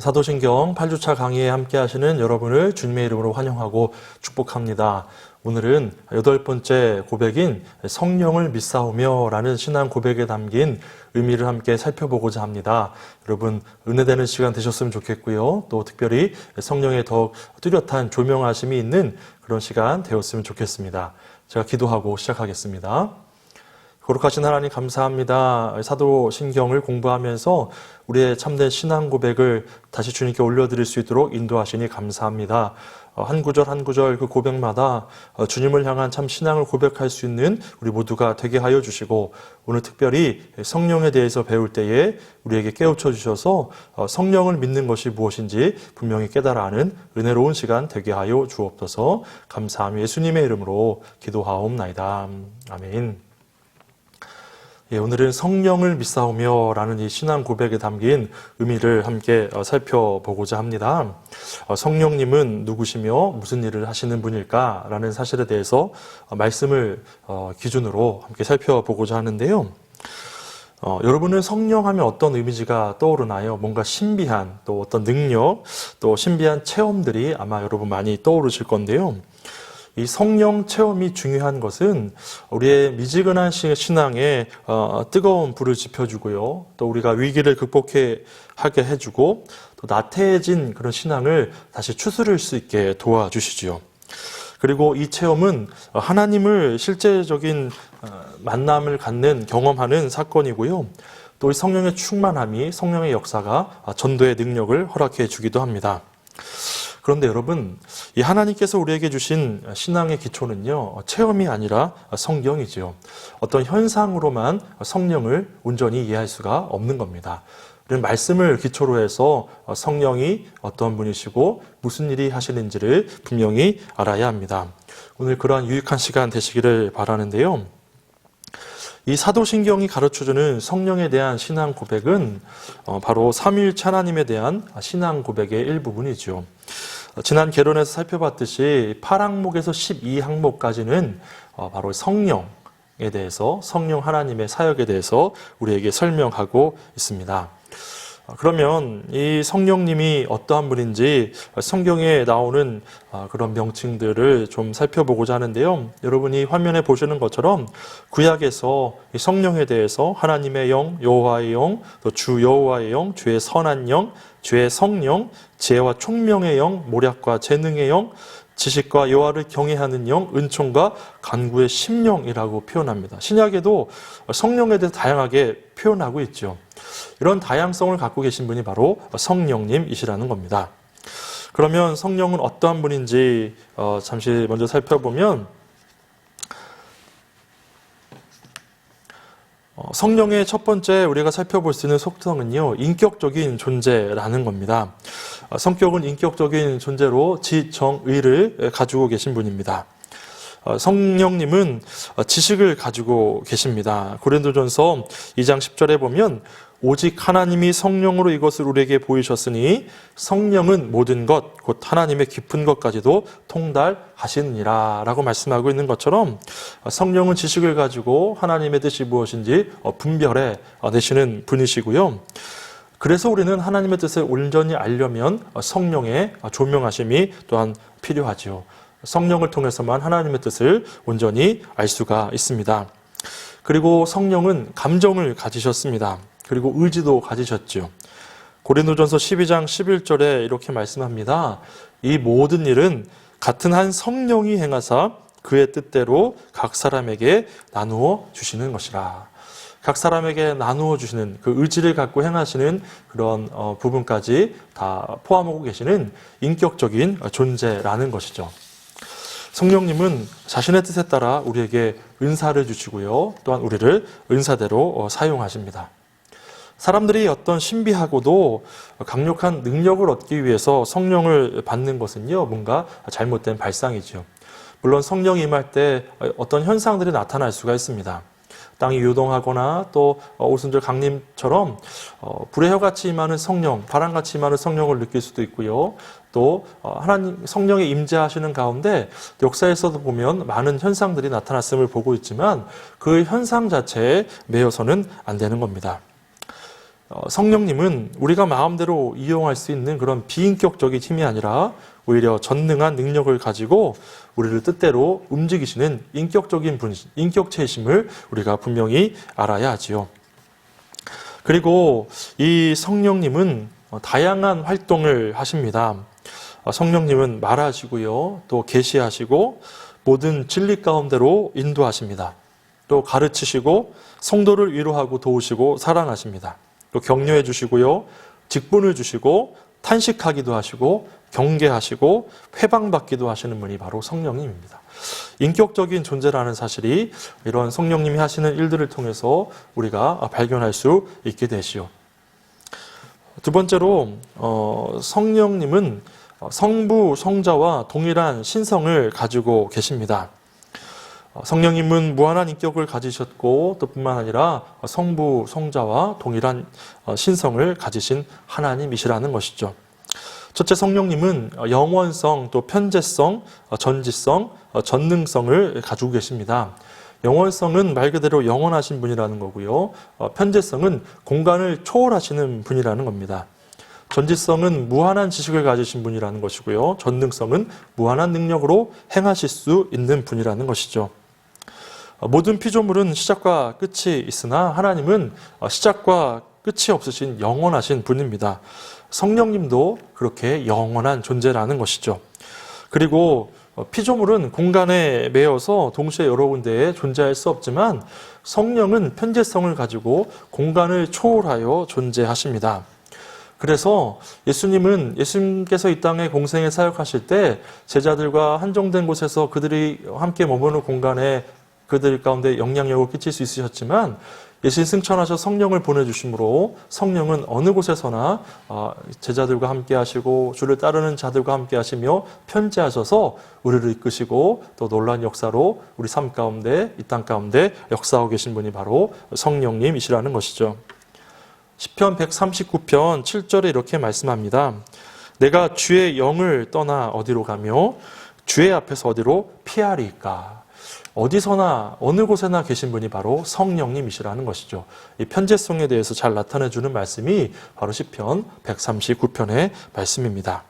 사도신경 8주차 강의에 함께 하시는 여러분을 주님의 이름으로 환영하고 축복합니다. 오늘은 8번째 고백인 성령을 믿사오며 라는 신앙 고백에 담긴 의미를 함께 살펴보고자 합니다. 여러분 은혜되는 시간 되셨으면 좋겠고요. 또 특별히 성령의 더욱 뚜렷한 조명하심이 있는 그런 시간 되었으면 좋겠습니다. 제가 기도하고 시작하겠습니다. 거룩하신 하나님 감사합니다. 사도신경을 공부하면서 우리의 참된 신앙 고백을 다시 주님께 올려드릴 수 있도록 인도하시니 감사합니다. 한 구절 한 구절 그 고백마다 주님을 향한 참 신앙을 고백할 수 있는 우리 모두가 되게 하여 주시고, 오늘 특별히 성령에 대해서 배울 때에 우리에게 깨우쳐 주셔서 성령을 믿는 것이 무엇인지 분명히 깨달아 아는 은혜로운 시간 되게 하여 주옵소서. 감사하며 예수님의 이름으로 기도하옵나이다. 아멘. 오늘은 성령을 믿사오며 라는 이 신앙 고백에 담긴 의미를 함께 살펴보고자 합니다. 성령님은 누구시며 무슨 일을 하시는 분일까 라는 사실에 대해서 말씀을 기준으로 함께 살펴보고자 하는데요. 여러분은 성령하면 어떤 이미지가 떠오르나요? 뭔가 신비한 또 어떤 능력, 또 신비한 체험들이 아마 여러분 많이 떠오르실 건데요. 이 성령 체험이 중요한 것은 우리의 미지근한 신앙에 뜨거운 불을 지펴주고요. 또 우리가 위기를 극복하게 해주고 또 나태해진 그런 신앙을 다시 추스릴 수 있게 도와주시지요. 그리고 이 체험은 하나님을 실제적인 만남을 갖는 경험하는 사건이고요. 또 이 성령의 충만함이 성령의 역사가 전도의 능력을 허락해 주기도 합니다. 그런데 여러분, 이 하나님께서 우리에게 주신 신앙의 기초는요, 체험이 아니라 성경이지요. 어떤 현상으로만 성령을 온전히 이해할 수가 없는 겁니다. 우리는 말씀을 기초로 해서 성령이 어떤 분이시고 무슨 일이 하시는지를 분명히 알아야 합니다. 오늘 그러한 유익한 시간 되시기를 바라는데요. 이 사도신경이 가르쳐주는 성령에 대한 신앙 고백은 바로 삼위일체 하나님에 대한 신앙 고백의 일부분이죠. 지난 개론에서 살펴봤듯이 8항목에서 12항목까지는 바로 성령에 대해서, 성령 하나님의 사역에 대해서 우리에게 설명하고 있습니다. 그러면 이 성령님이 어떠한 분인지 성경에 나오는 그런 명칭들을 좀 살펴보고자 하는데요. 여러분이 화면에 보시는 것처럼 구약에서 이 성령에 대해서 하나님의 영, 여호와의 영, 또 주 여호와의 영, 주의 선한 영, 주의 성령, 지혜와 총명의 영, 모략과 재능의 영, 지식과 여호와를 경외하는 영, 은총과 간구의 심령이라고 표현합니다. 신약에도 성령에 대해서 다양하게 표현하고 있죠. 이런 다양성을 갖고 계신 분이 바로 성령님이시라는 겁니다. 그러면 성령은 어떠한 분인지 잠시 먼저 살펴보면, 성령의 첫 번째 우리가 살펴볼 수 있는 속성은요, 인격적인 존재라는 겁니다. 성격은 인격적인 존재로 지정의를 가지고 계신 분입니다. 성령님은 지식을 가지고 계십니다. 고린도전서 2장 10절에 보면 오직 하나님이 성령으로 이것을 우리에게 보이셨으니 성령은 모든 것, 곧 하나님의 깊은 것까지도 통달하시느니라 라고 말씀하고 있는 것처럼 성령은 지식을 가지고 하나님의 뜻이 무엇인지 분별해 내시는 분이시고요. 그래서 우리는 하나님의 뜻을 온전히 알려면 성령의 조명하심이 또한 필요하지요. 성령을 통해서만 하나님의 뜻을 온전히 알 수가 있습니다. 그리고 성령은 감정을 가지셨습니다. 그리고 의지도 가지셨죠. 고린도전서 12장 11절에 이렇게 말씀합니다. 이 모든 일은 같은 한 성령이 행하사 그의 뜻대로 각 사람에게 나누어 주시는 것이라. 각 사람에게 나누어 주시는 그 의지를 갖고 행하시는 그런 부분까지 다 포함하고 계시는 인격적인 존재라는 것이죠. 성령님은 자신의 뜻에 따라 우리에게 은사를 주시고요. 또한 우리를 은사대로 사용하십니다. 사람들이 어떤 신비하고도 강력한 능력을 얻기 위해서 성령을 받는 것은요, 뭔가 잘못된 발상이죠. 물론 성령이 임할 때 어떤 현상들이 나타날 수가 있습니다. 땅이 요동하거나 또 오순절 강림처럼 불의 혀같이 임하는 성령, 바람같이 임하는 성령을 느낄 수도 있고요. 또 하나님 성령이 임재하시는 가운데 역사에서도 보면 많은 현상들이 나타났음을 보고 있지만 그 현상 자체에 매여서는 안 되는 겁니다. 성령님은 우리가 마음대로 이용할 수 있는 그런 비인격적인 힘이 아니라 오히려 전능한 능력을 가지고 우리를 뜻대로 움직이시는 인격적인 분, 인격체이심을 우리가 분명히 알아야 하지요. 그리고 이 성령님은 다양한 활동을 하십니다. 성령님은 말하시고요, 또 계시하시고 모든 진리 가운데로 인도하십니다. 또 가르치시고 성도를 위로하고 도우시고 사랑하십니다. 또 격려해 주시고요, 직분을 주시고 탄식하기도 하시고 경계하시고 회방받기도 하시는 분이 바로 성령님입니다. 인격적인 존재라는 사실이 이런 성령님이 하시는 일들을 통해서 우리가 발견할 수 있게 되시오. 두 번째로 성령님은 성부, 성자와 동일한 신성을 가지고 계십니다. 성령님은 무한한 인격을 가지셨고 또 뿐만 아니라 성부, 성자와 동일한 신성을 가지신 하나님이시라는 것이죠. 첫째, 성령님은 영원성, 또 편재성, 전지성, 전능성을 가지고 계십니다. 영원성은 말 그대로 영원하신 분이라는 거고요. 편재성은 공간을 초월하시는 분이라는 겁니다. 전지성은 무한한 지식을 가지신 분이라는 것이고요. 전능성은 무한한 능력으로 행하실 수 있는 분이라는 것이죠. 모든 피조물은 시작과 끝이 있으나 하나님은 시작과 끝이 없으신 영원하신 분입니다. 성령님도 그렇게 영원한 존재라는 것이죠. 그리고 피조물은 공간에 매여서 동시에 여러 군데에 존재할 수 없지만 성령은 편재성을 가지고 공간을 초월하여 존재하십니다. 그래서 예수님께서 이 땅에 공생에 사역하실 때 제자들과 한정된 곳에서 그들이 함께 머무는 공간에 그들 가운데 영향력을 끼칠 수 있으셨지만 예수님 승천하셔 성령을 보내주심으로 성령은 어느 곳에서나 제자들과 함께 하시고 주를 따르는 자들과 함께 하시며 편재하셔서 우리를 이끄시고 또 놀라운 역사로 우리 삶 가운데, 이 땅 가운데 역사하고 계신 분이 바로 성령님이시라는 것이죠. 시편 139편 7절에 이렇게 말씀합니다. 내가 주의 영을 떠나 어디로 가며 주의 앞에서 어디로 피하리까? 어디서나 어느 곳에나 계신 분이 바로 성령님이시라는 것이죠. 이 편재성에 대해서 잘 나타내주는 말씀이 바로 시편 139편의 말씀입니다.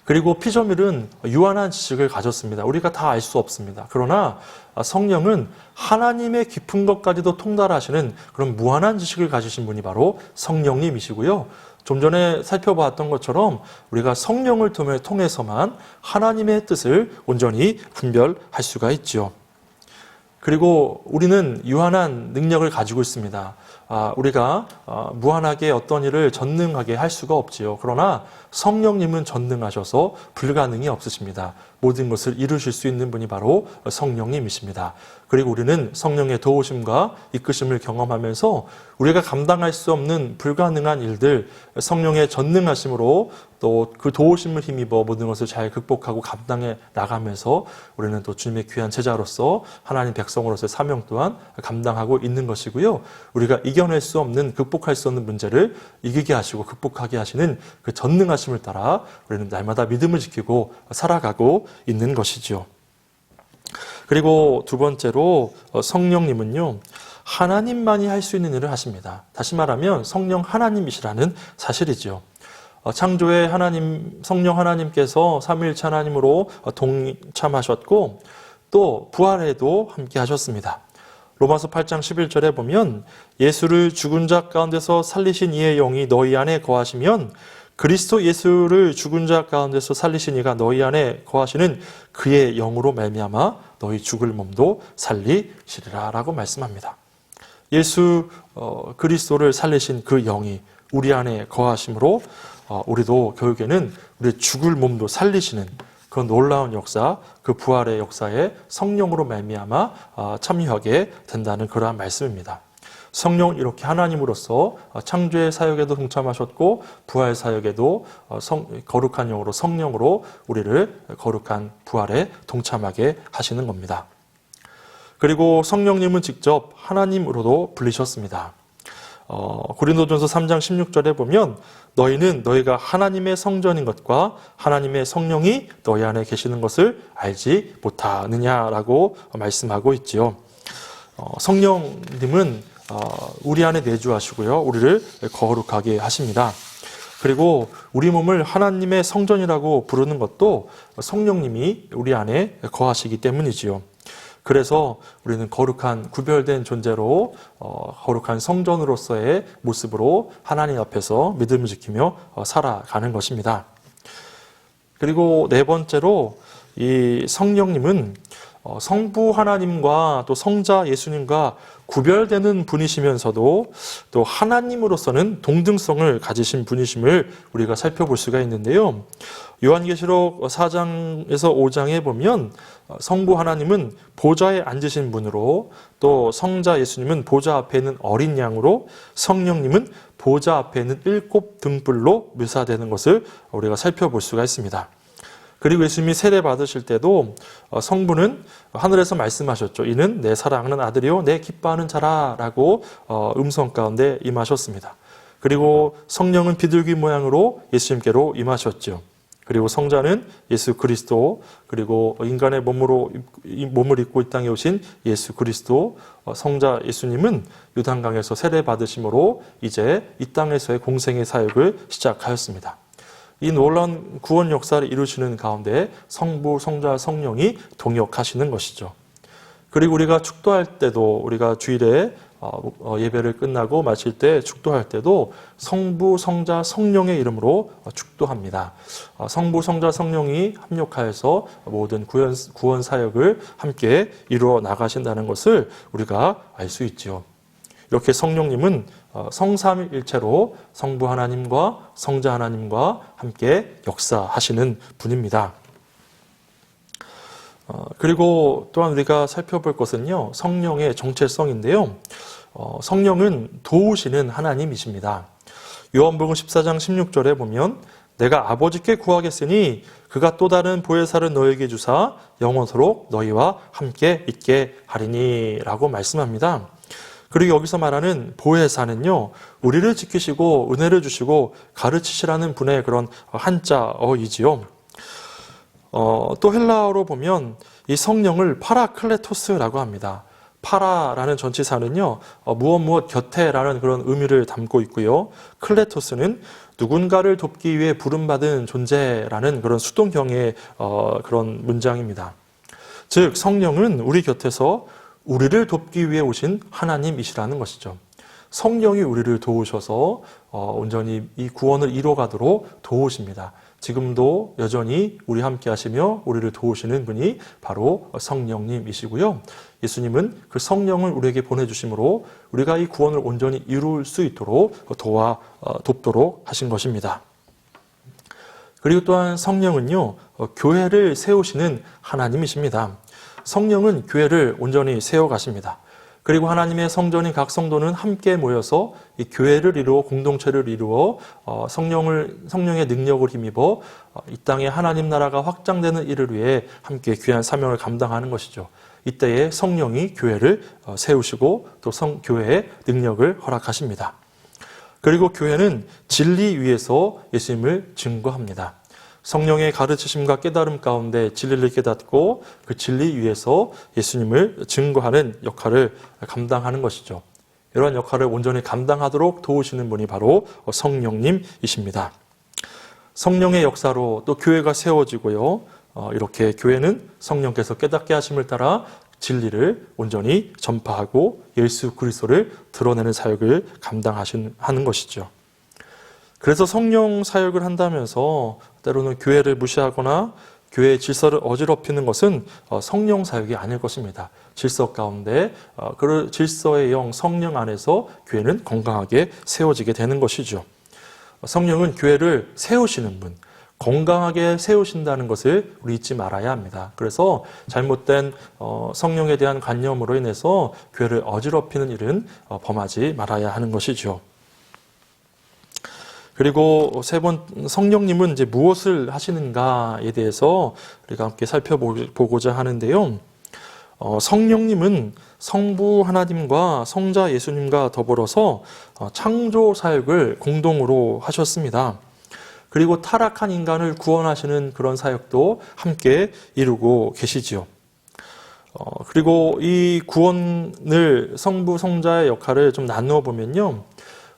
그리고 피조물은 유한한 지식을 가졌습니다. 우리가 다 알 수 없습니다. 그러나 성령은 하나님의 깊은 것까지도 통달하시는 그런 무한한 지식을 가지신 분이 바로 성령님이시고요. 좀 전에 살펴봤던 것처럼 우리가 성령을 통해서만 하나님의 뜻을 온전히 분별할 수가 있지요. 그리고 우리는 유한한 능력을 가지고 있습니다. 우리가 무한하게 어떤 일을 전능하게 할 수가 없지요. 그러나 성령님은 전능하셔서 불가능이 없으십니다. 모든 것을 이루실 수 있는 분이 바로 성령님이십니다. 그리고 우리는 성령의 도우심과 이끄심을 경험하면서 우리가 감당할 수 없는 불가능한 일들, 성령의 전능하심으로 또 그 도우심을 힘입어 모든 것을 잘 극복하고 감당해 나가면서 우리는 또 주님의 귀한 제자로서 하나님 백성으로서의 사명 또한 감당하고 있는 것이고요. 우리가 이겨낼 수 없는, 극복할 수 없는 문제를 이기게 하시고 극복하게 하시는 그 전능하심을 따라 우리는 날마다 믿음을 지키고 살아가고 있는 것이죠. 그리고 두 번째로 성령님은요, 하나님만이 할 수 있는 일을 하십니다. 다시 말하면 성령 하나님이시라는 사실이죠. 창조의 성령 하나님께서 삼위일체 하나님으로 동참하셨고 또 부활에도 함께 하셨습니다. 로마서 8장 11절에 보면 예수를 죽은 자 가운데서 살리신 이의 영이 너희 안에 거하시면 그리스도 예수를 죽은 자 가운데서 살리신 이가 너희 안에 거하시는 그의 영으로 말미암아 너희 죽을 몸도 살리시리라 라고 말씀합니다. 예수 그리스도를 살리신 그 영이 우리 안에 거하심으로 우리도 결국에는 우리의 죽을 몸도 살리시는 그 놀라운 역사, 그 부활의 역사에 성령으로 말미암아 참여하게 된다는 그러한 말씀입니다. 성령 이렇게 하나님으로서 창조의 사역에도 동참하셨고 부활 사역에도 거룩한 영으로 성령으로 우리를 거룩한 부활에 동참하게 하시는 겁니다. 그리고 성령님은 직접 하나님으로도 불리셨습니다. 고린도전서 3장 16절에 보면 너희는 너희가 하나님의 성전인 것과 하나님의 성령이 너희 안에 계시는 것을 알지 못하느냐라고 말씀하고 있지요. 성령님은 우리 안에 내주하시고요. 우리를 거룩하게 하십니다. 그리고 우리 몸을 하나님의 성전이라고 부르는 것도 성령님이 우리 안에 거하시기 때문이지요. 그래서 우리는 거룩한 구별된 존재로 거룩한 성전으로서의 모습으로 하나님 앞에서 믿음을 지키며 살아가는 것입니다. 그리고 네 번째로 이 성령님은 성부 하나님과 또 성자 예수님과 구별되는 분이시면서도 또 하나님으로서는 동등성을 가지신 분이심을 우리가 살펴볼 수가 있는데요. 요한계시록 4장에서 5장에 보면 성부 하나님은 보좌에 앉으신 분으로 또 성자 예수님은 보좌 앞에 있는 어린 양으로 성령님은 보좌 앞에 있는 7 등불로 묘사되는 것을 우리가 살펴볼 수가 있습니다. 그리고 예수님이 세례 받으실 때도 성부는 하늘에서 말씀하셨죠. 이는 내 사랑하는 아들이요 내 기뻐하는 자라라고 음성 가운데 임하셨습니다. 그리고 성령은 비둘기 모양으로 예수님께로 임하셨죠. 그리고 성자는 예수 그리스도, 그리고 인간의 몸을 입고 이 땅에 오신 예수 그리스도, 성자 예수님은 요단강에서 세례 받으심으로 이제 이 땅에서의 공생의 사역을 시작하였습니다. 이 놀라운 구원 역사를 이루시는 가운데 성부, 성자, 성령이 동역하시는 것이죠. 그리고 우리가 축도할 때도 우리가 주일에 예배를 끝나고 마칠 때 축도할 때도 성부, 성자, 성령의 이름으로 축도합니다. 성부, 성자, 성령이 합력하여서 모든 구원 사역을 함께 이루어 나가신다는 것을 우리가 알 수 있지요. 이렇게 성령님은 성삼일체로 성부 하나님과 성자 하나님과 함께 역사하시는 분입니다. 그리고 또한 우리가 살펴볼 것은요, 성령의 정체성인데요. 성령은 도우시는 하나님이십니다. 요한복음 14장 16절에 보면 내가 아버지께 구하겠으니 그가 또 다른 보혜사를 너에게 주사 영원토록 너희와 함께 있게 하리니 라고 말씀합니다. 그리고 여기서 말하는 보혜사는요, 우리를 지키시고 은혜를 주시고 가르치시라는 분의 그런 한자어이지요. 또 헬라어로 보면 이 성령을 파라클레토스라고 합니다. 파라라는 전치사는요, 무엇 곁에라는 그런 의미를 담고 있고요. 클레토스는 누군가를 돕기 위해 부름받은 존재라는 그런 수동형의 그런 문장입니다. 즉 성령은 우리 곁에서 우리를 돕기 위해 오신 하나님이시라는 것이죠. 성령이 우리를 도우셔서 온전히 이 구원을 이루어가도록 도우십니다. 지금도 여전히 우리 함께 하시며 우리를 도우시는 분이 바로 성령님이시고요. 예수님은 그 성령을 우리에게 보내주심으로 우리가 이 구원을 온전히 이룰 수 있도록 돕도록 하신 것입니다. 그리고 또한 성령은요, 교회를 세우시는 하나님이십니다. 성령은 교회를 온전히 세워가십니다. 그리고 하나님의 성전인 각 성도는 함께 모여서 이 교회를 이루어 공동체를 이루어 성령의 능력을 힘입어 이 땅에 하나님 나라가 확장되는 일을 위해 함께 귀한 사명을 감당하는 것이죠. 이때에 성령이 교회를 세우시고 또 교회의 능력을 허락하십니다. 그리고 교회는 진리 위에서 예수님을 증거합니다. 성령의 가르치심과 깨달음 가운데 진리를 깨닫고 그 진리 위에서 예수님을 증거하는 역할을 감당하는 것이죠. 이러한 역할을 온전히 감당하도록 도우시는 분이 바로 성령님이십니다. 성령의 역사로 또 교회가 세워지고요. 이렇게 교회는 성령께서 깨닫게 하심을 따라 진리를 온전히 전파하고 예수 그리스도를 드러내는 사역을 감당하는 것이죠. 그래서 성령 사역을 한다면서 때로는 교회를 무시하거나 교회의 질서를 어지럽히는 것은 성령 사역이 아닐 것입니다. 질서 가운데 그 질서의 영 성령 안에서 교회는 건강하게 세워지게 되는 것이죠. 성령은 교회를 세우시는 분, 건강하게 세우신다는 것을 우리 잊지 말아야 합니다. 그래서 잘못된 성령에 대한 관념으로 인해서 교회를 어지럽히는 일은 범하지 말아야 하는 것이죠. 그리고 세 번, 성령님은 이제 무엇을 하시는가에 대해서 우리가 함께 살펴보고자 하는데요. 성령님은 성부 하나님과 성자 예수님과 더불어서 창조 사역을 공동으로 하셨습니다. 그리고 타락한 인간을 구원하시는 그런 사역도 함께 이루고 계시지요. 그리고 이 구원을 성부, 성자의 역할을 좀 나누어 보면요.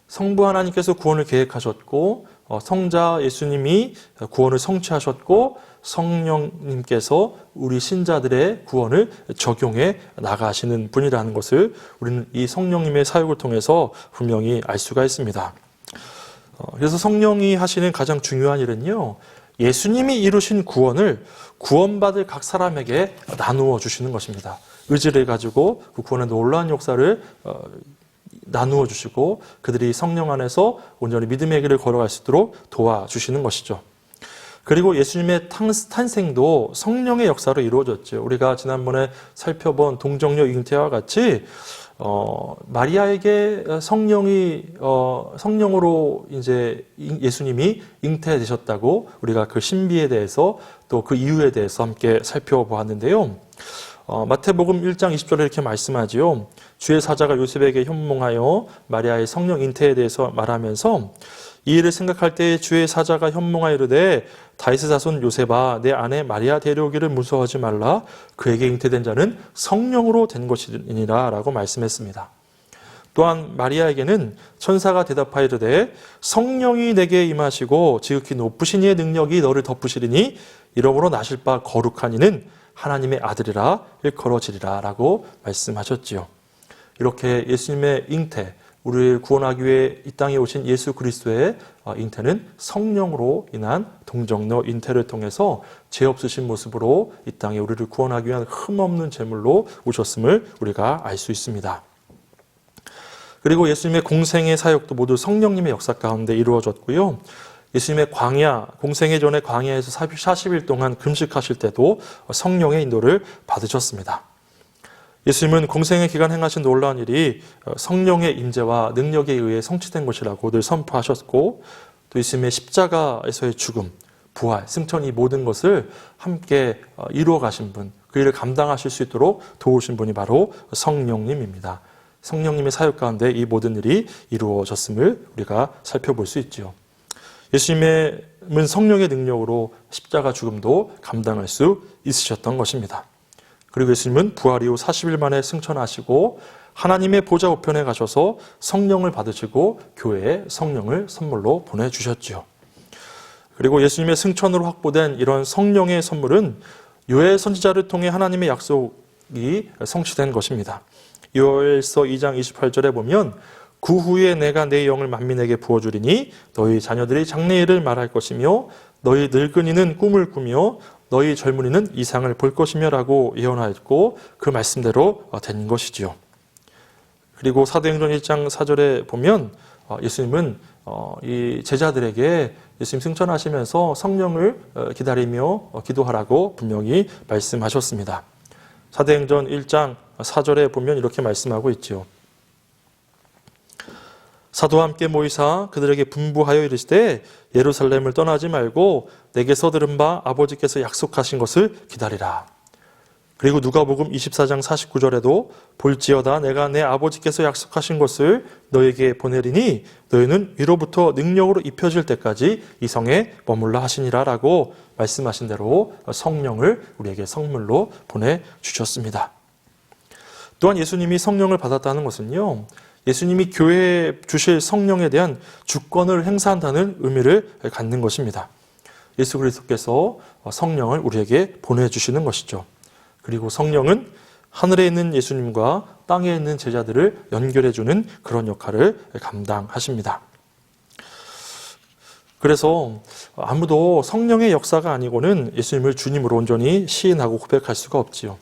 성부 하나님께서 구원을 계획하셨고 성자 예수님이 구원을 성취하셨고 성령님께서 우리 신자들의 구원을 적용해 나가시는 분이라는 것을 우리는 이 성령님의 사역을 통해서 분명히 알 수가 있습니다. 그래서 성령이 하시는 가장 중요한 일은요. 예수님이 이루신 구원을 구원받을 각 사람에게 나누어 주시는 것입니다. 의지를 가지고 그 구원의 놀라운 역사를 나누어 주시고 그들이 성령 안에서 온전히 믿음의 길을 걸어갈 수 있도록 도와주시는 것이죠. 그리고 예수님의 탄생도 성령의 역사로 이루어졌죠. 우리가 지난번에 살펴본 동정녀 잉태와 같이 마리아에게 성령으로 이제 예수님이 잉태되셨다고 우리가 그 신비에 대해서 또 그 이유에 대해서 함께 살펴보았는데요. 마태복음 1장 20절에 이렇게 말씀하지요. 주의 사자가 요셉에게 현몽하여 마리아의 성령 잉태에 대해서 말하면서 이 일을 생각할 때에 주의 사자가 현몽하여 이르되 다윗의 자손 요셉아 내 아내 마리아 데려오기를 무서워하지 말라 그에게 잉태된 자는 성령으로 된 것이니라 라고 말씀했습니다. 또한 마리아에게는 천사가 대답하여 이르되 성령이 내게 임하시고 지극히 높으신 이의 능력이 너를 덮으시리니 이러므로 나실 바 거룩한 이는 하나님의 아들이라 일컬어지리라 라고 말씀하셨지요. 이렇게 예수님의 잉태, 우리를 구원하기 위해 이 땅에 오신 예수 그리스도의 잉태는 성령으로 인한 동정녀 잉태를 통해서 죄 없으신 모습으로 이 땅에 우리를 구원하기 위한 흠없는 제물로 오셨음을 우리가 알 수 있습니다. 그리고 예수님의 공생의 사역도 모두 성령님의 역사 가운데 이루어졌고요. 예수님의 공생의 전에 광야에서 40일 동안 금식하실 때도 성령의 인도를 받으셨습니다. 예수님은 공생의 기간 행하신 놀라운 일이 성령의 임재와 능력에 의해 성취된 것이라고 늘 선포하셨고 또 예수님의 십자가에서의 죽음, 부활, 승천 이 모든 것을 함께 이루어 가신 분, 그 일을 감당하실 수 있도록 도우신 분이 바로 성령님입니다. 성령님의 사역 가운데 이 모든 일이 이루어졌음을 우리가 살펴볼 수 있죠. 예수님은 성령의 능력으로 십자가 죽음도 감당할 수 있으셨던 것입니다. 그리고 예수님은 부활 이후 40일 만에 승천하시고 하나님의 보좌 우편에 가셔서 성령을 받으시고 교회에 성령을 선물로 보내주셨죠. 그리고 예수님의 승천으로 확보된 이런 성령의 선물은 요엘 선지자를 통해 하나님의 약속이 성취된 것입니다. 요엘서 2장 28절에 보면 그 후에 내가 내 영을 만민에게 부어주리니 너희 자녀들이 장래일을 말할 것이며 너희 늙은이는 꿈을 꾸며 너희 젊은이는 이상을 볼 것이며 라고 예언하였고 그 말씀대로 된 것이지요. 그리고 사도행전 1장 4절에 보면 예수님은 이 제자들에게 예수님 승천하시면서 성령을 기다리며 기도하라고 분명히 말씀하셨습니다. 사도행전 1장 4절에 보면 이렇게 말씀하고 있죠. 사도와 함께 모이사 그들에게 분부하여 이르시되 예루살렘을 떠나지 말고 내게서 들은 바 아버지께서 약속하신 것을 기다리라. 그리고 누가복음 24장 49절에도 볼지어다 내가 내 아버지께서 약속하신 것을 너에게 보내리니 너희는 위로부터 능력으로 입혀질 때까지 이 성에 머물라 하시니라 라고 말씀하신 대로 성령을 우리에게 선물로 보내주셨습니다. 또한 예수님이 성령을 받았다는 것은요. 예수님이 교회에 주실 성령에 대한 주권을 행사한다는 의미를 갖는 것입니다. 예수 그리스도께서 성령을 우리에게 보내주시는 것이죠. 그리고 성령은 하늘에 있는 예수님과 땅에 있는 제자들을 연결해주는 그런 역할을 감당하십니다. 그래서 아무도 성령의 역사가 아니고는 예수님을 주님으로 온전히 시인하고 고백할 수가 없지요.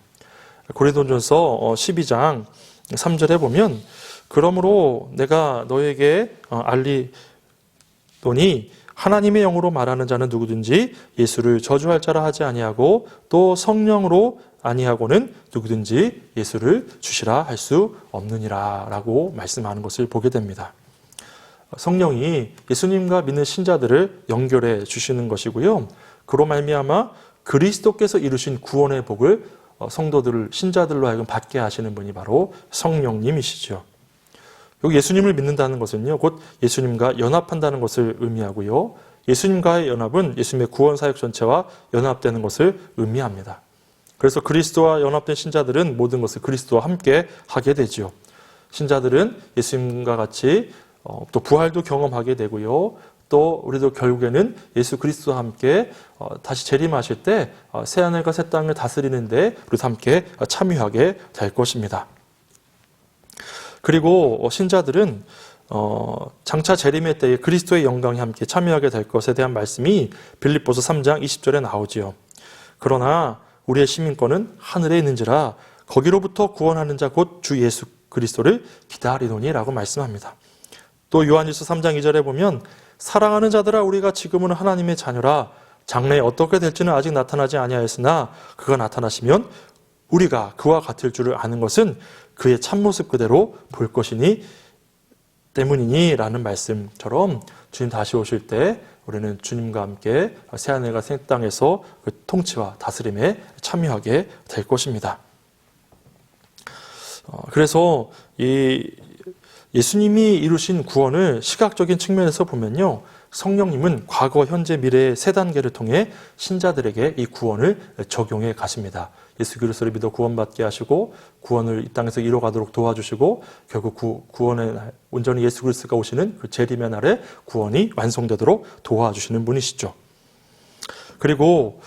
고린도전서 12장 3절에 보면 그러므로 내가 너에게 알리노니 하나님의 영으로 말하는 자는 누구든지 예수를 저주할 자라 하지 아니하고 또 성령으로 아니하고는 누구든지 예수를 주시라 할 수 없느니라 라고 말씀하는 것을 보게 됩니다. 성령이 예수님과 믿는 신자들을 연결해 주시는 것이고요. 그로 말미암아 그리스도께서 이루신 구원의 복을 성도들, 신자들로 하여금 받게 하시는 분이 바로 성령님이시죠. 여기 예수님을 믿는다는 것은요, 곧 예수님과 연합한다는 것을 의미하고요. 예수님과의 연합은 예수님의 구원 사역 전체와 연합되는 것을 의미합니다. 그래서 그리스도와 연합된 신자들은 모든 것을 그리스도와 함께 하게 되지요. 신자들은 예수님과 같이 또 부활도 경험하게 되고요. 또 우리도 결국에는 예수 그리스도와 함께 다시 재림하실 때 새하늘과 새 땅을 다스리는데 우리도 함께 참여하게 될 것입니다. 그리고 신자들은 장차 재림의 때에 그리스도의 영광에 함께 참여하게 될 것에 대한 말씀이 빌립보서 3장 20절에 나오지요. 그러나 우리의 시민권은 하늘에 있는지라 거기로부터 구원하는 자 곧 주 예수 그리스도를 기다리노니라고 말씀합니다. 또 요한일서 3장 2절에 보면 사랑하는 자들아 우리가 지금은 하나님의 자녀라 장래에 어떻게 될지는 아직 나타나지 아니하였으나 그가 나타나시면 우리가 그와 같을 줄을 아는 것은 그의 참모습 그대로 볼 것이니 때문이니 라는 말씀처럼 주님 다시 오실 때 우리는 주님과 함께 새하늘과 새 땅에서 그 통치와 다스림에 참여하게 될 것입니다. 그래서 예수님이 이루신 구원을 시각적인 측면에서 보면요. 성령님은 과거, 현재, 미래의 세 단계를 통해 신자들에게 이 구원을 적용해 가십니다. 예수 그리스도를 믿어 구원받게 하시고 구원을 이 땅에서 이뤄가도록 도와주시고 결국 구원의 날, 온전히 예수 그리스도가 오시는 그 재림의 날에 구원이 완성되도록 도와주시는 분이시죠. 그리고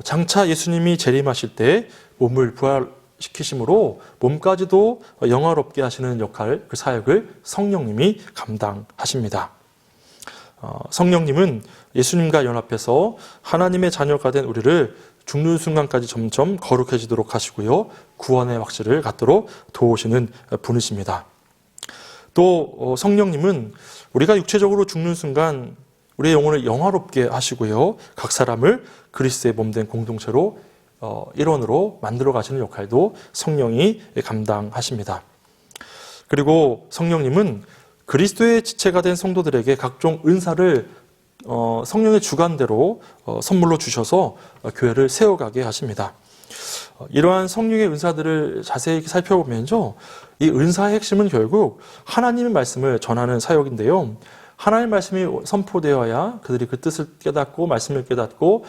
장차 예수님이 재림하실 때 몸을 부활시키심으로 몸까지도 영화롭게 하시는 역할, 그 사역을 성령님이 감당하십니다. 성령님은 예수님과 연합해서 하나님의 자녀가 된 우리를 죽는 순간까지 점점 거룩해지도록 하시고요. 구원의 확신을 갖도록 도우시는 분이십니다. 또 성령님은 우리가 육체적으로 죽는 순간 우리의 영혼을 영화롭게 하시고요. 각 사람을 그리스도의 몸된 공동체로 일원으로 만들어 가시는 역할도 성령이 감당하십니다. 그리고 성령님은 그리스도의 지체가 된 성도들에게 각종 은사를 성령의 주관대로 선물로 주셔서 교회를 세워가게 하십니다. 이러한 성령의 은사들을 자세히 살펴보면요. 이 은사의 핵심은 결국 하나님의 말씀을 전하는 사역인데요. 하나님의 말씀이 선포되어야 그들이 그 뜻을 깨닫고 말씀을 깨닫고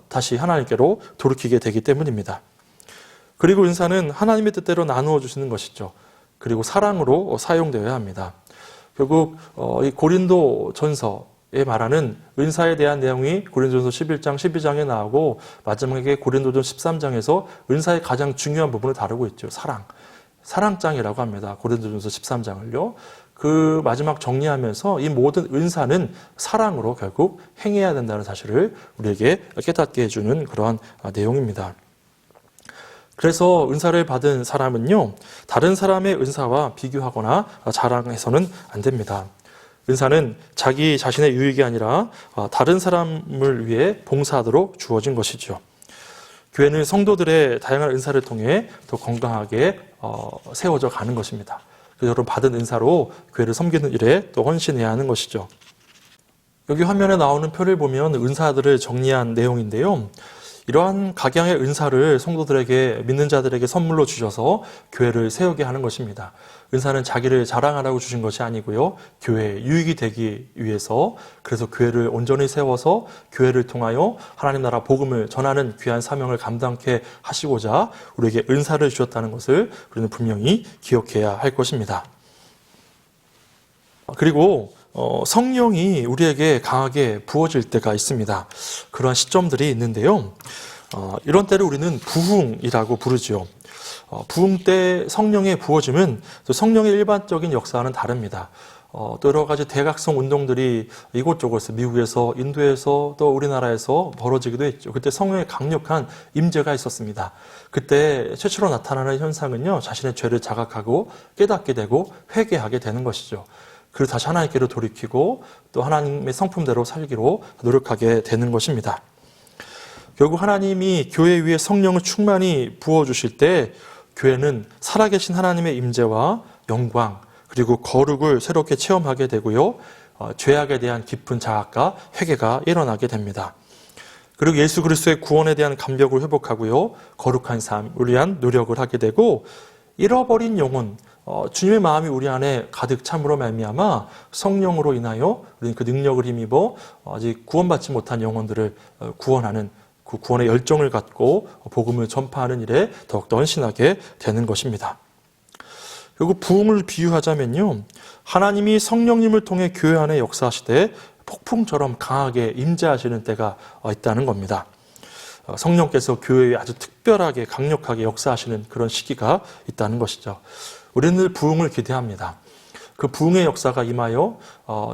다시 하나님께로 돌이키게 되기 때문입니다. 그리고 은사는 하나님의 뜻대로 나누어 주시는 것이죠. 그리고 사랑으로 사용되어야 합니다. 결국 이 고린도 전서에 말하는 은사에 대한 내용이 고린도전서 11장, 12장에 나오고 마지막에 고린도전서 13장에서 은사의 가장 중요한 부분을 다루고 있죠. 사랑장이라고 합니다. 고린도전서 13장을요. 그 마지막 정리하면서 이 모든 은사는 사랑으로 결국 행해야 된다는 사실을 우리에게 깨닫게 해주는 그러한 내용입니다. 그래서 은사를 받은 사람은요, 다른 사람의 은사와 비교하거나 자랑해서는 안 됩니다. 은사는 자기 자신의 유익이 아니라 다른 사람을 위해 봉사하도록 주어진 것이죠. 교회는 성도들의 다양한 은사를 통해 더 건강하게 세워져 가는 것입니다. 그래서 여러분 받은 은사로 교회를 섬기는 일에 또 헌신해야 하는 것이죠. 여기 화면에 나오는 표를 보면 은사들을 정리한 내용인데요. 이러한 각양의 은사를 성도들에게 믿는 자들에게 선물로 주셔서 교회를 세우게 하는 것입니다. 은사는 자기를 자랑하라고 주신 것이 아니고요. 교회에 유익이 되기 위해서 그래서 교회를 온전히 세워서 교회를 통하여 하나님 나라 복음을 전하는 귀한 사명을 감당케 하시고자 우리에게 은사를 주셨다는 것을 우리는 분명히 기억해야 할 것입니다. 그리고 성령이 우리에게 강하게 부어질 때가 있습니다. 그러한 시점들이 있는데요. 이런 때를 우리는 부흥이라고 부르죠. 부흥 때 성령의 부어짐은 또 성령의 일반적인 역사와는 다릅니다. 또 여러 가지 대각성 운동들이 이곳저곳에서 미국에서 인도에서 또 우리나라에서 벌어지기도 했죠. 그때 성령의 강력한 임재가 있었습니다. 그때 최초로 나타나는 현상은요. 자신의 죄를 자각하고 깨닫게 되고 회개하게 되는 것이죠. 그리고 다시 하나님께로 돌이키고 또 하나님의 성품대로 살기로 노력하게 되는 것입니다. 결국 하나님이 교회 위에 성령을 충만히 부어주실 때 교회는 살아계신 하나님의 임재와 영광 그리고 거룩을 새롭게 체험하게 되고요. 죄악에 대한 깊은 자학과 회개가 일어나게 됩니다. 그리고 예수 그리스도의 구원에 대한 감격을 회복하고요. 거룩한 삶을 위한 노력을 하게 되고 잃어버린 영혼, 주님의 마음이 우리 안에 가득 참으로 말미암아 성령으로 인하여 우리는 그 능력을 힘입어 아직 구원받지 못한 영혼들을 구원하는 그 구원의 열정을 갖고 복음을 전파하는 일에 더욱더 헌신하게 되는 것입니다. 그리고 부흥을 비유하자면요, 하나님이 성령님을 통해 교회 안에 역사하시되 폭풍처럼 강하게 임재하시는 때가 있다는 겁니다. 성령께서 교회에 아주 특별하게 강력하게 역사하시는 그런 시기가 있다는 것이죠. 우리는 늘 부흥을 기대합니다. 그 부흥의 역사가 임하여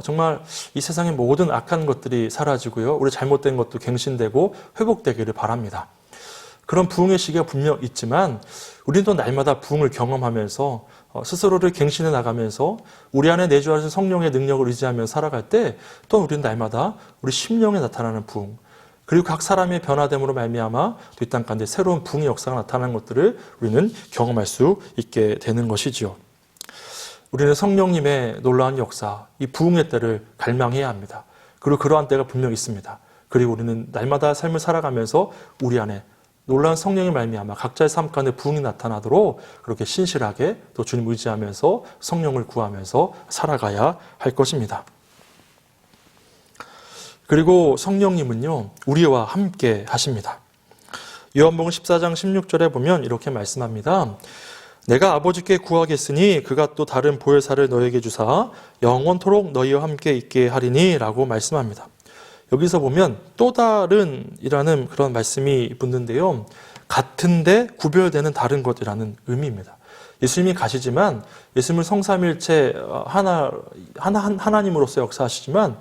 정말 이 세상의 모든 악한 것들이 사라지고요, 우리 잘못된 것도 갱신되고 회복되기를 바랍니다. 그런 부흥의 시기가 분명 있지만 우리는 또 날마다 부흥을 경험하면서 스스로를 갱신해 나가면서 우리 안에 내주하신 성령의 능력을 의지하며 살아갈 때 또 우리는 날마다 우리 심령에 나타나는 부흥, 그리고 각 사람의 변화됨으로 말미암아 이 땅 가운데 새로운 부흥의 역사가 나타나는 것들을 우리는 경험할 수 있게 되는 것이지요. 우리는 성령님의 놀라운 역사, 이 부흥의 때를 갈망해야 합니다. 그리고 그러한 때가 분명히 있습니다. 그리고 우리는 날마다 삶을 살아가면서 우리 안에 놀라운 성령의 말미암아 각자의 삶 가운데 부흥이 나타나도록 그렇게 신실하게 또 주님 의지하면서 성령을 구하면서 살아가야 할 것입니다. 그리고 성령님은요, 우리와 함께 하십니다. 요한복음 14장 16절에 보면 이렇게 말씀합니다. 내가 아버지께 구하겠으니 그가 또 다른 보혜사를 너에게 주사 영원토록 너희와 함께 있게 하리니 라고 말씀합니다. 여기서 보면 또 다른 이라는 그런 말씀이 붙는데요, 같은데 구별되는 다른 것이라는 의미입니다. 예수님이 가시지만 예수님은 성삼일체 하나님으로서 역사하시지만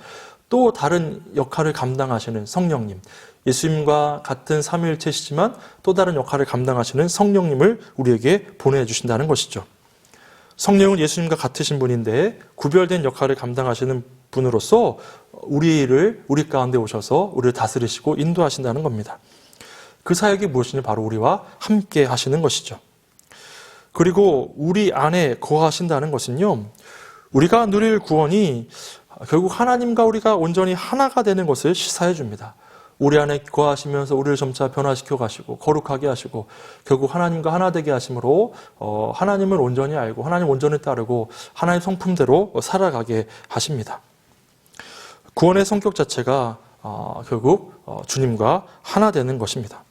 또 다른 역할을 감당하시는 성령님, 예수님과 같은 삼위일체시지만 또 다른 역할을 감당하시는 성령님을 우리에게 보내주신다는 것이죠. 성령은 예수님과 같으신 분인데 구별된 역할을 감당하시는 분으로서 우리 가운데 오셔서 우리를 다스리시고 인도하신다는 겁니다. 그 사역이 무엇이냐, 바로 우리와 함께 하시는 것이죠. 그리고 우리 안에 거하신다는 것은요, 우리가 누릴 구원이 결국 하나님과 우리가 온전히 하나가 되는 것을 시사해 줍니다. 우리 안에 거하시면서 우리를 점차 변화시켜 가시고 거룩하게 하시고 결국 하나님과 하나 되게 하심으로 하나님을 온전히 알고 하나님 온전히 따르고 하나님의 성품대로 살아가게 하십니다. 구원의 성격 자체가 결국 주님과 하나 되는 것입니다.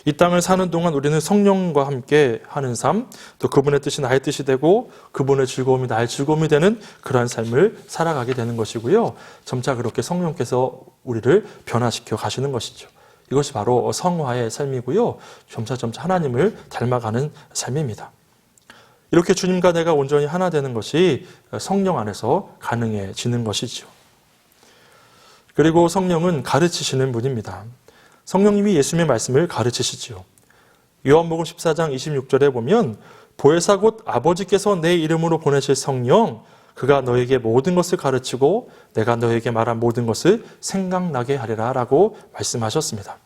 이 땅을 사는 동안 우리는 성령과 함께 하는 삶, 또 그분의 뜻이 나의 뜻이 되고 그분의 즐거움이 나의 즐거움이 되는 그러한 삶을 살아가게 되는 것이고요. 점차 그렇게 성령께서 우리를 변화시켜 가시는 것이죠. 이것이 바로 성화의 삶이고요. 점차 하나님을 닮아가는 삶입니다. 이렇게 주님과 내가 온전히 하나 되는 것이 성령 안에서 가능해지는 것이죠. 그리고 성령은 가르치시는 분입니다. 성령님이 예수님의 말씀을 가르치시지요. 요한복음 14장 26절에 보면 보혜사 곧 아버지께서 내 이름으로 보내실 성령, 그가 너에게 모든 것을 가르치고 내가 너에게 말한 모든 것을 생각나게 하리라 라고 말씀하셨습니다.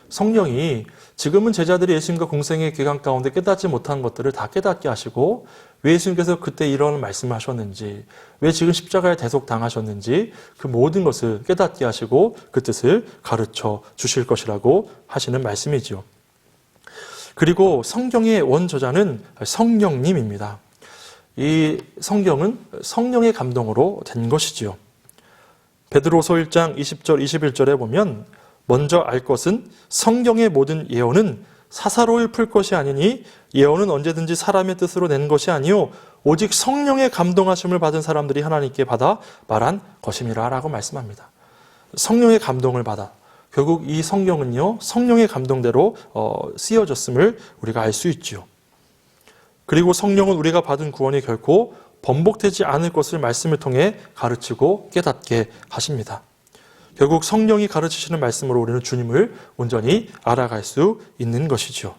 성령이 지금은 제자들이 예수님과 공생의 기간 가운데 깨닫지 못한 것들을 다 깨닫게 하시고 왜 예수님께서 그때 이런 말씀을 하셨는지, 왜 지금 십자가에 대속당하셨는지 그 모든 것을 깨닫게 하시고 그 뜻을 가르쳐 주실 것이라고 하시는 말씀이지요. 그리고 성경의 원저자는 성령님입니다. 이 성경은 성령의 감동으로 된 것이지요. 베드로서 1장 20절 21절에 보면 먼저 알 것은 성경의 모든 예언은 사사로이 풀 것이 아니니 예언은 언제든지 사람의 뜻으로 낸 것이 아니요 오직 성령의 감동하심을 받은 사람들이 하나님께 받아 말한 것임이라 라고 말씀합니다. 성령의 감동을 받아 결국 이 성경은요 성령의 감동대로 쓰여졌음을 우리가 알 수 있지요. 그리고 성령은 우리가 받은 구원이 결코 번복되지 않을 것을 말씀을 통해 가르치고 깨닫게 하십니다. 결국 성령이 가르치시는 말씀으로 우리는 주님을 온전히 알아갈 수 있는 것이죠.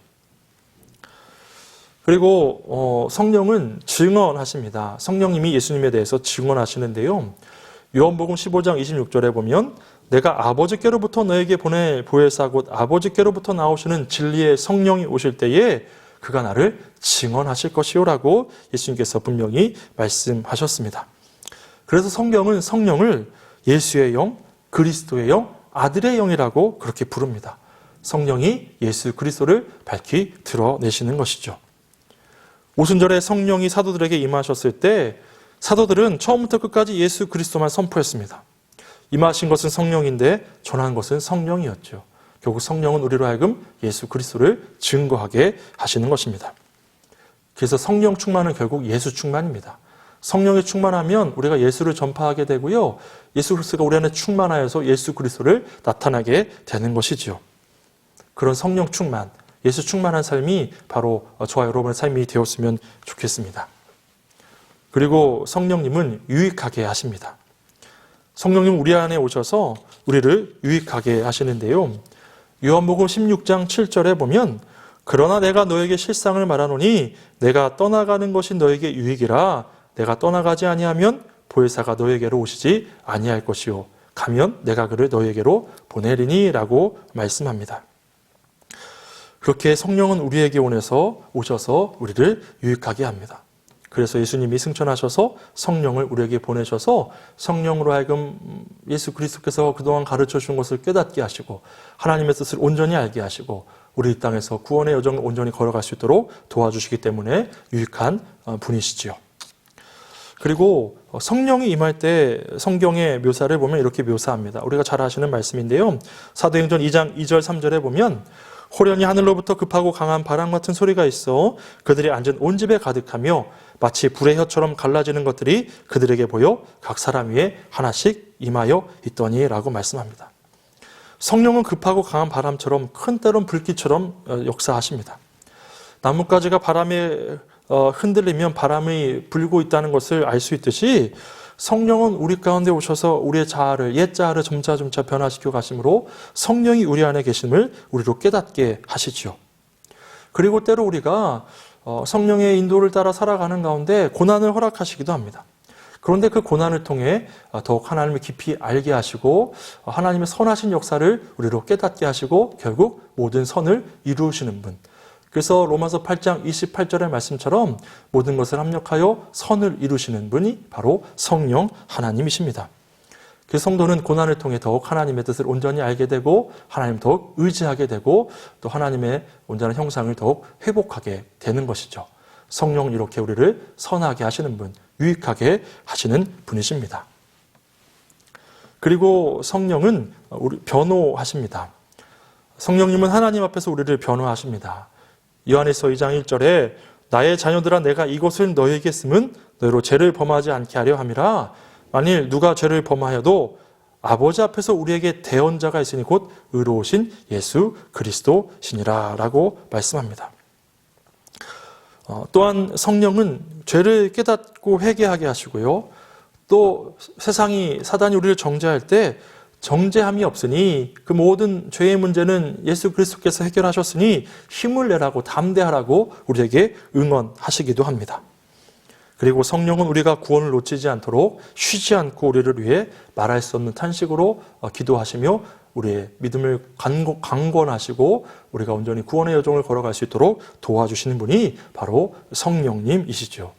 그리고 성령은 증언하십니다. 성령님이 예수님에 대해서 증언하시는데요. 요한복음 15장 26절에 보면 내가 아버지께로부터 너에게 보낼 보혜사 곧 아버지께로부터 나오시는 진리의 성령이 오실 때에 그가 나를 증언하실 것이요라고 예수님께서 분명히 말씀하셨습니다. 그래서 성경은 성령을 예수의 영, 그리스도의 영, 아들의 영이라고 그렇게 부릅니다. 성령이 예수 그리스도를 밝히 드러내시는 것이죠. 오순절에 성령이 사도들에게 임하셨을 때 사도들은 처음부터 끝까지 예수 그리스도만 선포했습니다. 임하신 것은 성령인데 전한 것은 성령이었죠. 결국 성령은 우리로 하여금 예수 그리스도를 증거하게 하시는 것입니다. 그래서 성령 충만은 결국 예수 충만입니다. 성령이 충만하면 우리가 예수를 전파하게 되고요. 예수 그리스도가 우리 안에 충만하여서 예수 그리스도를 나타나게 되는 것이지요. 그런 성령 충만, 예수 충만한 삶이 바로 저와 여러분의 삶이 되었으면 좋겠습니다. 그리고 성령님은 유익하게 하십니다. 성령님 우리 안에 오셔서 우리를 유익하게 하시는데요. 요한복음 16장 7절에 보면 그러나 내가 너에게 실상을 말하노니 내가 떠나가는 것이 너에게 유익이라 내가 떠나가지 아니하면 보혜사가 너에게로 오시지 아니할 것이요 가면 내가 그를 너에게로 보내리니 라고 말씀합니다. 그렇게 성령은 우리에게 오셔서 우리를 유익하게 합니다. 그래서 예수님이 승천하셔서 성령을 우리에게 보내셔서 성령으로 하여금 예수 그리스도께서 그동안 가르쳐 준 것을 깨닫게 하시고 하나님의 뜻을 온전히 알게 하시고 우리 이 땅에서 구원의 여정을 온전히 걸어갈 수 있도록 도와주시기 때문에 유익한 분이시지요. 그리고 성령이 임할 때 성경의 묘사를 보면 이렇게 묘사합니다. 우리가 잘 아시는 말씀인데요. 사도행전 2장 2절 3절에 보면 호련히 하늘로부터 급하고 강한 바람 같은 소리가 있어 그들이 앉은 온 집에 가득하며 마치 불의 혀처럼 갈라지는 것들이 그들에게 보여 각 사람 위에 하나씩 임하여 있더니 라고 말씀합니다. 성령은 급하고 강한 바람처럼 큰 때론 불길처럼 역사하십니다. 나뭇가지가 바람에 흔들리면 바람이 불고 있다는 것을 알 수 있듯이 성령은 우리 가운데 오셔서 우리의 자아를 옛 자아를 점차 변화시켜 가심으로 성령이 우리 안에 계심을 우리로 깨닫게 하시지요. 그리고 때로 우리가 성령의 인도를 따라 살아가는 가운데 고난을 허락하시기도 합니다. 그런데 그 고난을 통해 더욱 하나님을 깊이 알게 하시고 하나님의 선하신 역사를 우리로 깨닫게 하시고 결국 모든 선을 이루시는 분. 그래서 로마서 8장 28절의 말씀처럼 모든 것을 합력하여 선을 이루시는 분이 바로 성령 하나님이십니다. 그 성도는 고난을 통해 더욱 하나님의 뜻을 온전히 알게 되고 하나님 더욱 의지하게 되고 또 하나님의 온전한 형상을 더욱 회복하게 되는 것이죠. 성령은 이렇게 우리를 선하게 하시는 분, 유익하게 하시는 분이십니다. 그리고 성령은 우리 변호하십니다. 성령님은 하나님 앞에서 우리를 변호하십니다. 요한일서 2장 1절에 나의 자녀들아 내가 이것을 너희에게 쓰면 너희로 죄를 범하지 않게 하려 함이라. 만일 누가 죄를 범하여도 아버지 앞에서 우리에게 대언자가 있으니 곧 의로우신 예수 그리스도시니라 라고 말씀합니다. 또한 성령은 죄를 깨닫고 회개하게 하시고요. 또 세상이 사단이 우리를 정죄할 때 정죄함이 없으니 그 모든 죄의 문제는 예수 그리스도께서 해결하셨으니 힘을 내라고 담대하라고 우리에게 응원하시기도 합니다. 그리고 성령은 우리가 구원을 놓치지 않도록 쉬지 않고 우리를 위해 말할 수 없는 탄식으로 기도하시며 우리의 믿음을 강권하시고 우리가 온전히 구원의 여정을 걸어갈 수 있도록 도와주시는 분이 바로 성령님이시죠.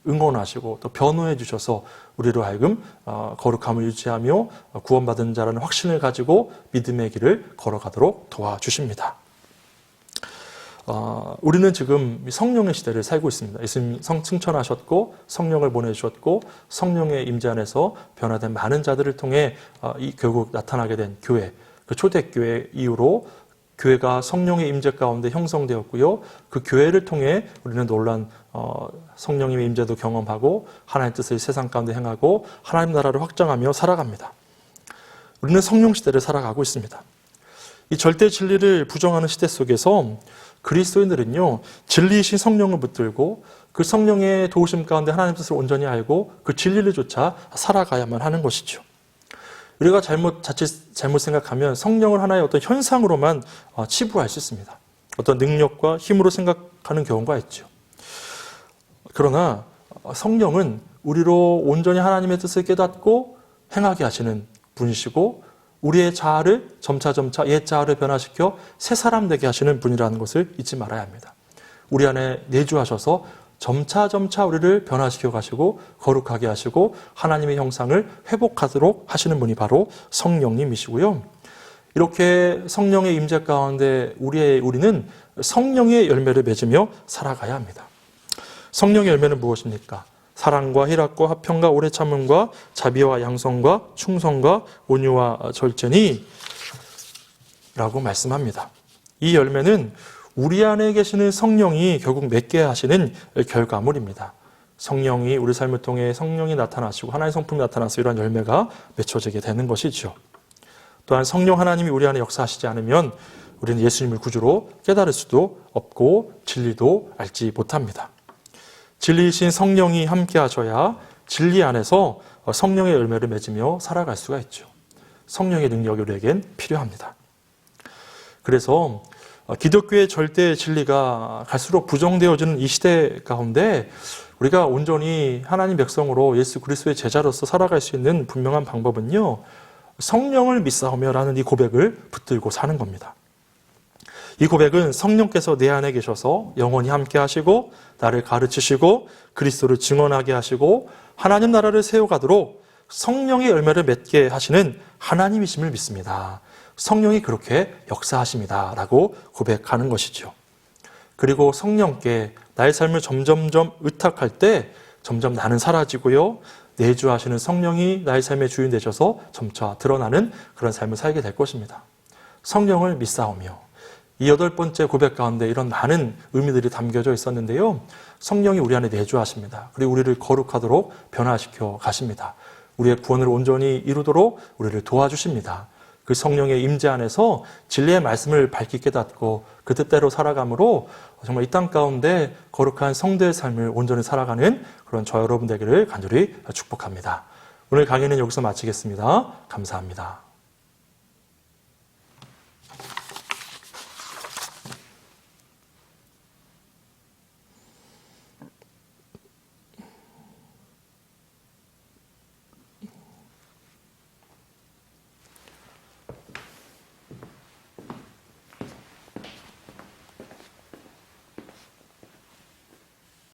응원하시고 또 변호해 주셔서 우리로 하여금 거룩함을 유지하며 구원받은 자라는 확신을 가지고 믿음의 길을 걸어가도록 도와주십니다. 우리는 지금 성령의 시대를 살고 있습니다. 예수님 승천하셨고 성령을 보내주셨고 성령의 임재 안에서 변화된 많은 자들을 통해 결국 나타나게 된 교회, 그 초대교회 이후로 교회가 성령의 임재 가운데 형성되었고요. 그 교회를 통해 우리는 놀라운 성령님의 임재도 경험하고 하나님의 뜻을 세상 가운데 행하고 하나님 나라를 확장하며 살아갑니다. 우리는 성령 시대를 살아가고 있습니다. 이 절대 진리를 부정하는 시대 속에서 그리스도인들은요, 진리이신 성령을 붙들고 그 성령의 도우심 가운데 하나님의 뜻을 온전히 알고 그 진리를 쫓아 살아가야만 하는 것이죠. 우리가 자칫 잘못 생각하면 성령을 하나의 어떤 현상으로만 치부할 수 있습니다. 어떤 능력과 힘으로 생각하는 경우가 있죠. 그러나 성령은 우리로 온전히 하나님의 뜻을 깨닫고 행하게 하시는 분이시고 우리의 자아를 점차 옛 자아를 변화시켜 새 사람 되게 하시는 분이라는 것을 잊지 말아야 합니다. 우리 안에 내주하셔서 점차 우리를 변화시켜 가시고 거룩하게 하시고 하나님의 형상을 회복하도록 하시는 분이 바로 성령님이시고요. 이렇게 성령의 임재 가운데 우리는 성령의 열매를 맺으며 살아가야 합니다. 성령의 열매는 무엇입니까? 사랑과 희락과 화평과 오래 참음과 자비와 양성과 충성과 온유와 절제니 라고 말씀합니다. 이 열매는 우리 안에 계시는 성령이 결국 맺게 하시는 결과물입니다. 성령이 우리 삶을 통해 성령이 나타나시고 하나님의 성품이 나타나서 이러한 열매가 맺혀지게 되는 것이죠. 또한 성령 하나님이 우리 안에 역사하시지 않으면 우리는 예수님을 구주로 깨달을 수도 없고 진리도 알지 못합니다. 진리이신 성령이 함께 하셔야 진리 안에서 성령의 열매를 맺으며 살아갈 수가 있죠. 성령의 능력이 우리에겐 필요합니다. 그래서 기독교의 절대 진리가 갈수록 부정되어지는 이 시대 가운데 우리가 온전히 하나님 백성으로 예수 그리스도의 제자로서 살아갈 수 있는 분명한 방법은요, 성령을 믿사오며라는 이 고백을 붙들고 사는 겁니다. 이 고백은 성령께서 내 안에 계셔서 영원히 함께 하시고 나를 가르치시고 그리스도를 증언하게 하시고 하나님 나라를 세워가도록 성령의 열매를 맺게 하시는 하나님이심을 믿습니다. 성령이 그렇게 역사하십니다. 라고 고백하는 것이죠. 그리고 성령께 나의 삶을 점점점 의탁할 때 점점 나는 사라지고요. 내주하시는 성령이 나의 삶의 주인 되셔서 점차 드러나는 그런 삶을 살게 될 것입니다. 성령을 믿사오며 이 8번째 고백 가운데 이런 많은 의미들이 담겨져 있었는데요. 성령이 우리 안에 내주하십니다. 그리고 우리를 거룩하도록 변화시켜 가십니다. 우리의 구원을 온전히 이루도록 우리를 도와주십니다. 그 성령의 임재 안에서 진리의 말씀을 밝히 깨닫고 그 뜻대로 살아감으로 정말 이 땅 가운데 거룩한 성도의 삶을 온전히 살아가는 그런 저와 여러분 되기를 간절히 축복합니다. 오늘 강의는 여기서 마치겠습니다. 감사합니다.